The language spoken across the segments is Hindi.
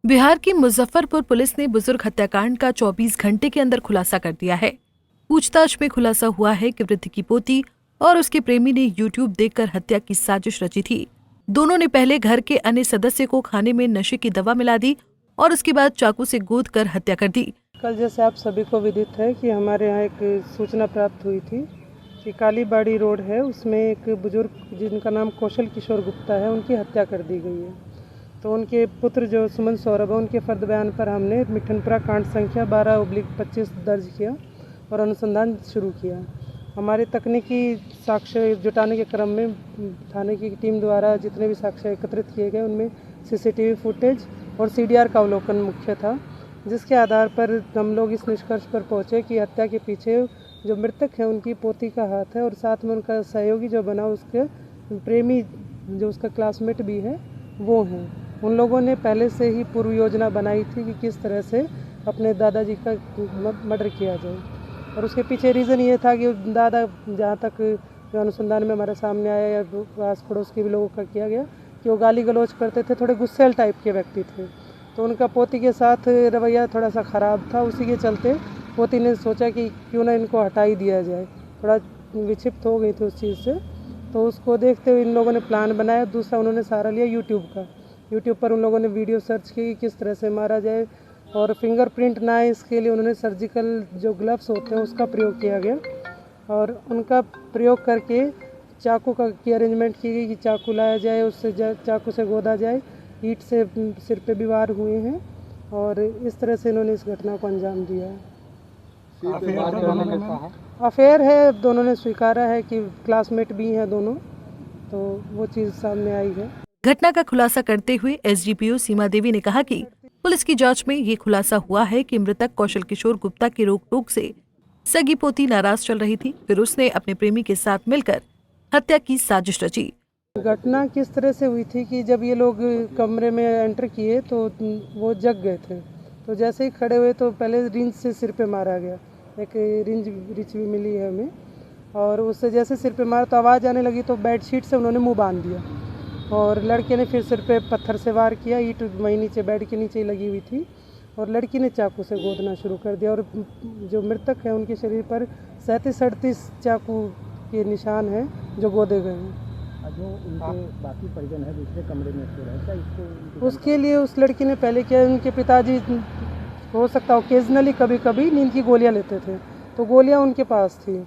बिहार की मुजफ्फरपुर पुलिस ने बुजुर्ग हत्याकांड का 24 घंटे के अंदर खुलासा कर दिया है। पूछताछ में खुलासा हुआ है कि वृद्ध की पोती और उसके प्रेमी ने यूट्यूब देखकर हत्या की साजिश रची थी। दोनों ने पहले घर के अन्य सदस्य को खाने में नशे की दवा मिला दी और उसके बाद चाकू से गोद कर हत्या कर दी। कल जैसे आप सभी को विदित है कि हमारे यहाँ एक सूचना प्राप्त हुई थी कि कालीबाड़ी रोड है, उसमें एक बुजुर्ग जिनका नाम कौशल किशोर गुप्ता है, उनकी हत्या कर दी गई है। तो उनके पुत्र जो सुमन सौरभ है, उनके फर्द बयान पर हमने मिठनपुरा कांड संख्या 12/25 दर्ज किया और अनुसंधान शुरू किया। हमारे तकनीकी साक्ष्य जुटाने के क्रम में थाने की टीम द्वारा जितने भी साक्ष्य एकत्रित किए गए उनमें सीसीटीवी फुटेज और सीडीआर का अवलोकन मुख्य था, जिसके आधार पर हम लोग इस निष्कर्ष पर पहुँचे कि हत्या के पीछे जो मृतक है उनकी पोती का हाथ है और साथ में उनका सहयोगी जो बना उसके प्रेमी जो उसका क्लासमेट भी है वो हैं। उन लोगों ने पहले से ही पूर्व योजना बनाई थी कि किस तरह से अपने दादाजी का मर्डर किया जाए और उसके पीछे रीज़न ये था कि दादा, जहाँ तक जो अनुसंधान में हमारे सामने आया या आस पड़ोस के भी लोगों का किया गया, कि वो गाली गलौज करते थे, थोड़े गुस्सेल टाइप के व्यक्ति थे। तो उनका पोती के साथ रवैया थोड़ा सा ख़राब था। उसी के चलते पोती ने सोचा कि क्यों ना इनको हटा ही दिया जाए, थोड़ा विक्षिप्त हो गई थी उस चीज़ से। तो उसको देखते हुए इन लोगों ने प्लान बनाया। दूसरा उन्होंने सहारा लिया यूट्यूब पर उन लोगों ने वीडियो सर्च की किस तरह से मारा जाए और फिंगरप्रिंट ना आए इसके लिए उन्होंने सर्जिकल जो ग्लव्स होते हैं उसका प्रयोग किया गया और उनका प्रयोग करके चाकू की अरेंजमेंट की गई कि चाकू लाया जाए, उससे चाकू से गोदा जाए, ईंट से सिर पे भी वार हुए हैं और इस तरह से इन्होंने इस घटना को अंजाम दिया है। अफेयर है, दोनों ने स्वीकारा है कि क्लासमेट भी हैं दोनों, तो वो चीज़ सामने आई है। घटना का खुलासा करते हुए एसडीपीओ सीमा देवी ने कहा कि पुलिस की जांच में ये खुलासा हुआ है कि मृतक कौशल किशोर गुप्ता की रोक-टोक से सगी पोती नाराज चल रही थी, फिर उसने अपने प्रेमी के साथ मिलकर हत्या की साजिश रची। घटना किस तरह से हुई थी कि जब ये लोग कमरे में एंटर किए तो वो जग गए थे। तो जैसे ही खड़े हुए तो पहले रिंच से सिर पे मारा गया, एक रिंच भी मिली है हमें, और उससे जैसे सिर पे मारा तो आवाज़ आने लगी तो बेडशीट से उन्होंने मुंह बांध दिया और लड़के ने फिर सिर पे पत्थर से वार किया। ईंट वहीं नीचे बेड के नीचे ही लगी हुई थी और लड़की ने चाकू से गोदना शुरू कर दिया और जो मृतक है उनके शरीर पर 37-38 चाकू के निशान हैं जो गोदे गए हैं। जो उनके बाकी परिजन है दूसरे कमरे में सो रहे, क्या इसको उसके लिए उस लड़की ने पहले किया, उनके पिताजी हो सकता है ओकेजनली कभी कभी नींद की गोलियां लेते थे, तो गोलियां उनके पास थी।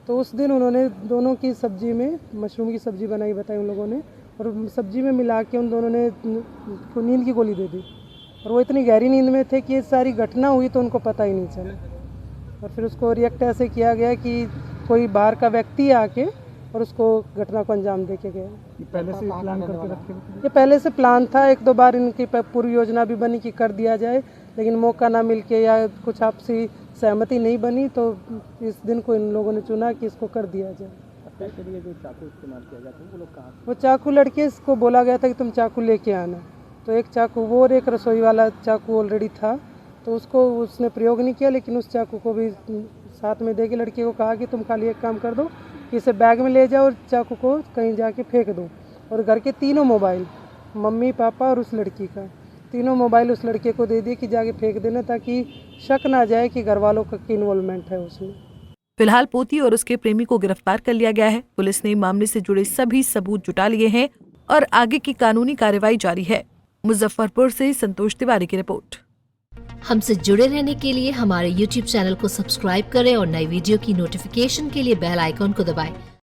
तो उस दिन उन्होंने दोनों की सब्जी में मशरूम की सब्जी बनाई बताई उन लोगों ने और सब्जी में मिला के उन दोनों ने नींद की गोली दे दी और वो इतनी गहरी नींद में थे कि ये सारी घटना हुई तो उनको पता ही नहीं चला। और फिर उसको रिएक्ट ऐसे किया गया कि कोई बाहर का व्यक्ति आके और उसको घटना को अंजाम दे के गया। पहले से प्लान करके रखे? ये पहले से प्लान था, 1-2 बार इनकी पूर्व योजना भी बनी कि कर दिया जाए, लेकिन मौका ना मिल के या कुछ आपसी सहमति नहीं बनी तो इस दिन को इन लोगों ने चुना कि इसको कर दिया जाए। के लिए जो चाकू इस्तेमाल किया जाता है वो लोग कहाँ? वो चाकू लड़के को बोला गया था कि तुम चाकू लेके आना, तो एक चाकू वो और एक रसोई वाला चाकू ऑलरेडी था तो उसको उसने प्रयोग नहीं किया, लेकिन उस चाकू को भी साथ में दे के लड़के को कहा कि तुम खाली एक काम कर दो कि इसे बैग में ले जाओ और चाकू को कहीं जाके फेंक दो। और घर के तीनों मोबाइल, मम्मी पापा और उस लड़की का, तीनों मोबाइल उस लड़के को दे दिए कि जाके फेंक देना ताकि शक ना जाए कि घर वालों का इन्वॉल्वमेंट है उसमें। फिलहाल पोती और उसके प्रेमी को गिरफ्तार कर लिया गया है। पुलिस ने मामले से जुड़े सभी सबूत जुटा लिए हैं और आगे की कानूनी कार्रवाई जारी है। मुजफ्फरपुर से संतोष तिवारी की रिपोर्ट। हमसे जुड़े रहने के लिए हमारे YouTube चैनल को सब्सक्राइब करें और नई वीडियो की नोटिफिकेशन के लिए बेल आइकॉन को दबाएं।